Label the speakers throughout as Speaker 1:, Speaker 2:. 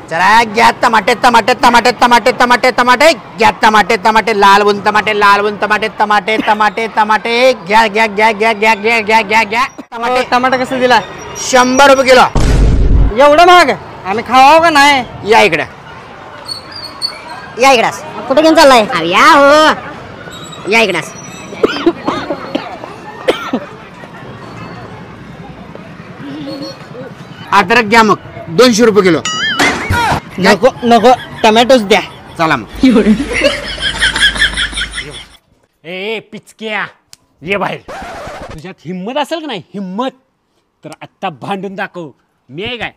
Speaker 1: चला घ्या टमाटे टमाटे टमाटे टमाटे टमाटे टमाटे घ्या टमाटे टमाटे लाल बुन टमाटे टमाटे टमाटे टमाटे घ्या घ्या घ्या घ्या घ्या घ्या घ्या घ्या घ्या टमाटे
Speaker 2: टमाटा कसं दिला?
Speaker 1: 100 रुपये किलो.
Speaker 2: एवढं महाग? आम्ही खावावं का नाही?
Speaker 1: या इकडे
Speaker 3: या इकडे. कुठे घेऊन चाललाय?
Speaker 1: या हो या इकडे. अद्रक घ्या मग 200 रुपये किलो.
Speaker 2: नको नको टमॅटोच द्या.
Speaker 1: चला मग.
Speaker 4: ए पिचक्या ये बाहेर. तुझ्यात हिम्मत असेल का नाही? हिम्मत तर आत्ता भांडून दाखव. मी आहे काय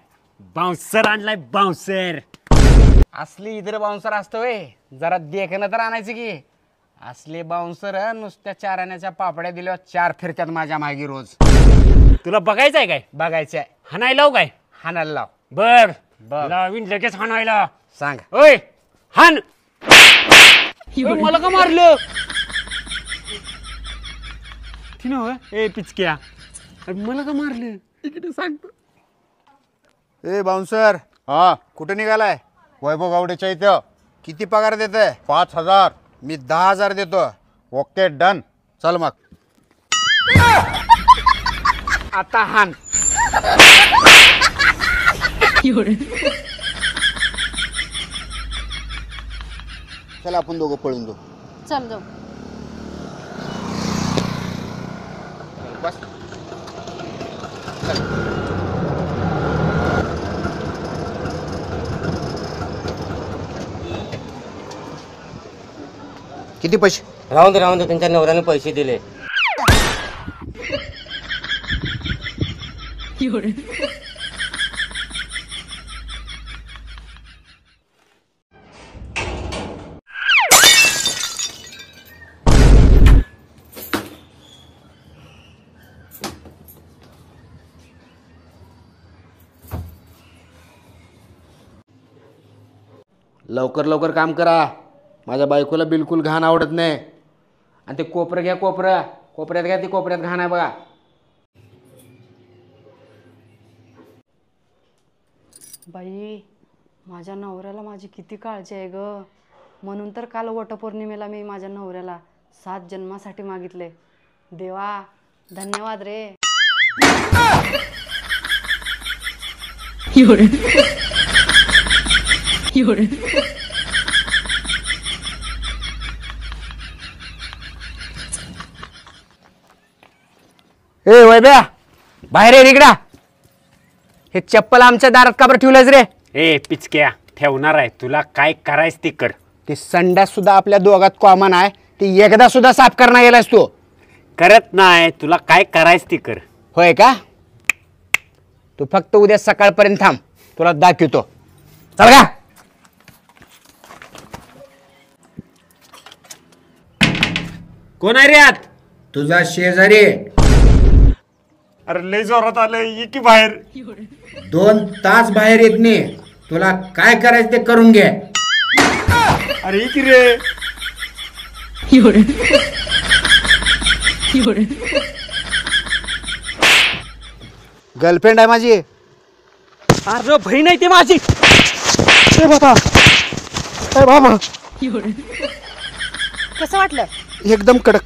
Speaker 4: बाउन्सर आणलाय बाउन्सर.
Speaker 2: असली इतर बाउन्सर असतोय जरा देखणं तर आणायचं की. असले बाउन्सर नुसत्या 4 आण्याच्या पापड्या दिल्यावर 4 फिरत्यात माझ्या मागे रोज.
Speaker 4: तुला बघायचं आहे काय?
Speaker 2: बघायचं आहे.
Speaker 4: हाणायला लावू काय?
Speaker 2: हाणायला लाव.
Speaker 4: बर
Speaker 2: बर.
Speaker 4: लावीन लगेच हाणायला.
Speaker 2: सांग.
Speaker 4: ओय हान. ओय, मला का मारलं? ए पिचक्या अरे मला का मारलं? इकडे सांगतो.
Speaker 1: ए बाउन्सर
Speaker 5: हा
Speaker 1: कुठे निघालाय?
Speaker 5: वैभव गावडेच्या इथं.
Speaker 1: किती पगार देतोय?
Speaker 5: 5000.
Speaker 1: मी 10,000 देतो.
Speaker 5: Okay done.
Speaker 1: चल मग.
Speaker 2: आता हान.
Speaker 1: चल आपण दोघं पळून जाऊ.
Speaker 3: चल जाऊ.
Speaker 1: बस. किती पैसे?
Speaker 6: राहून दे त्यांच्या नवऱ्याने पैसे दिले.
Speaker 1: लवकर लवकर काम करा. माझ्या बायकोला बिलकुल घाण आवडत नाही. आणि ते कोपरं घ्या. कोपऱ्यात घ्या. ते कोपऱ्यात घाण आहे बघा.
Speaker 7: बाई माझ्या नवऱ्याला माझी किती काळजी आहे ग. म्हणून तर काल वटपौर्णिमेला मी माझ्या नवऱ्याला 7 जन्मासाठी मागितले. देवा धन्यवाद रे.
Speaker 2: ए वैभ्या बाहेर ये इकडा. हे चप्पल आमच्या दारात का बरं ठेवलंयस रे?
Speaker 4: ए पिचक्या ठेवणार आहे. तुला काय करायचं ते कर.
Speaker 2: ते संडास सुद्धा आपल्या दोघात कॉमन आहे. ती एकदा सुद्धा साफ करणार गेलास तू?
Speaker 4: करत नाही. तुला काय करायचं ते कर.
Speaker 2: होय का? तू फक्त उद्या सकाळपर्यंत थांब. तुला दाखवतो. चल का.
Speaker 4: कोण आहे रे आत?
Speaker 1: तुझा शेजारी.
Speaker 4: अरे लय जोरात आलंय. ये की बाहेर.
Speaker 1: 2 तास बाहेर येत नाही. तुला काय करायचं ते करून घे.
Speaker 4: अरे ये की रे.
Speaker 1: गर्लफ्रेंड आहे माझी.
Speaker 2: अरे बहीण आहे ती माझी. ए बाबा.
Speaker 3: कसं वाटलं?
Speaker 2: एकदम कडक.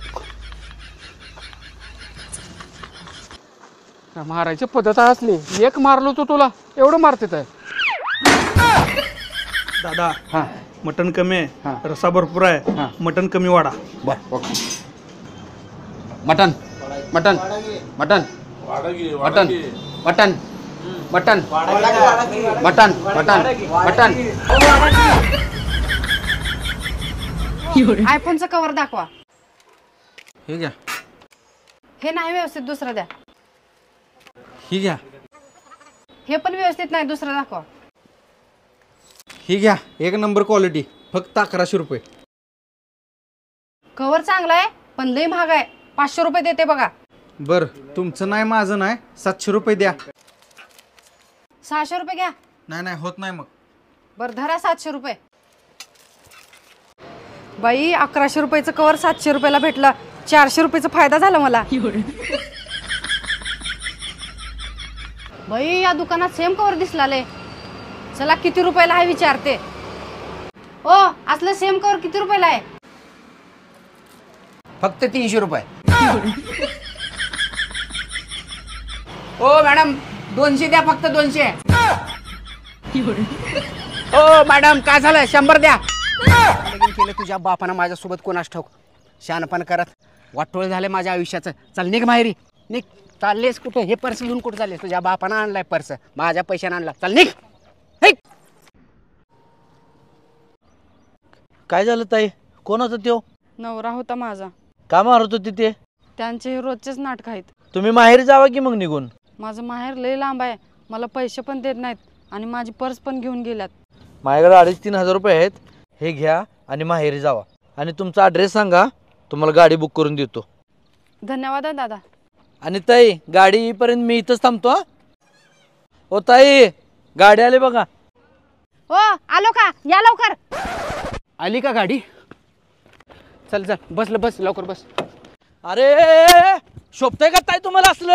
Speaker 2: मारायची पद्धत असली. एक मारलो तो तुला एवढं मारते तर.
Speaker 8: दादा
Speaker 2: हा
Speaker 8: मटन कमी
Speaker 2: हा.
Speaker 8: आहे. रसा भरपूर आहे.
Speaker 2: हा.
Speaker 8: मटन कमी वाढा.
Speaker 1: Okay. Mutton mutton mutton mutton mutton mutton mutton mutton mutton.
Speaker 7: आयफोनचं कव्हर दाखवा.
Speaker 2: हे घ्या.
Speaker 7: हे नाही व्यवस्थित. दुसरं द्या.
Speaker 2: ही घ्या.
Speaker 7: हे पण व्यवस्थित नाही. दुसरं दाखवा.
Speaker 2: ही घ्या. 1 नंबर क्वालिटी. फक्त 1100 रुपये.
Speaker 7: कव्हर चांगला आहे पण लय महाग आहे. 500 रुपये देते बघा.
Speaker 2: बर तुमचं नाही माझं नाही. 700 रुपये द्या.
Speaker 7: 600 रुपये घ्या.
Speaker 2: नाही होत नाही मग.
Speaker 7: बरं धरा 700 रुपये. बाई 1100 रुपयाचं कवर 700 रुपयाला भेटलं. 400 रुपयाचा फायदा झाला मला. बाई या दुकानात सेम कवर दिसलाले. चला किती रुपयाला आहे विचारते. ओ असलं सेम कवर किती रुपयाला आहे?
Speaker 1: फक्त 300 रुपये. ओ मॅडम 200 द्या, फक्त 200. ओ मॅडम काय झालं, 100 द्या. लगीन केलं तुझ्या बापानं माझ्यासोबत, कोणास ठाऊक शहाणपण करत वाटोळ झाले माझ्या आयुष्याचं. चल निघ माहेरी, निघ. चाललेस कुठं? हे पर्स घेऊन कुठं चाललेस? तुझ्या बापानं आणलाय पर्स, माझ्या पैशानं आणला. चल निघ.
Speaker 9: काय झालं ताई? कोण होता त्यो?
Speaker 7: नवरा होता माझा.
Speaker 9: का मारत होती ते?
Speaker 7: त्यांचे हे रोजचेच नाटक आहेत.
Speaker 9: तुम्ही माहेर जावा की मग निघून.
Speaker 7: माझं माहेर लय लांब आहे, मला पैसे पण देत नाहीत आणि माझी पर्स पण घेऊन गेल्यात.
Speaker 9: माझ्याकडे 2,500-3,000 रुपये आहेत, हे घ्या आणि माहेरी जावा. आणि तुमचा ॲड्रेस सांगा, तुम्हाला गाडी बुक करून देतो.
Speaker 7: धन्यवाद दादा.
Speaker 9: आणि ताई गाडी येईपर्यंत मी इथंच थांबतो. हा ओ ताई, गाडी आली बघा.
Speaker 3: हो आलो का? या लवकर.
Speaker 1: आली का गाडी? चल चल, बस लवकर बस.
Speaker 9: अरे शोभतंय का ताई तुम्हाला असलं?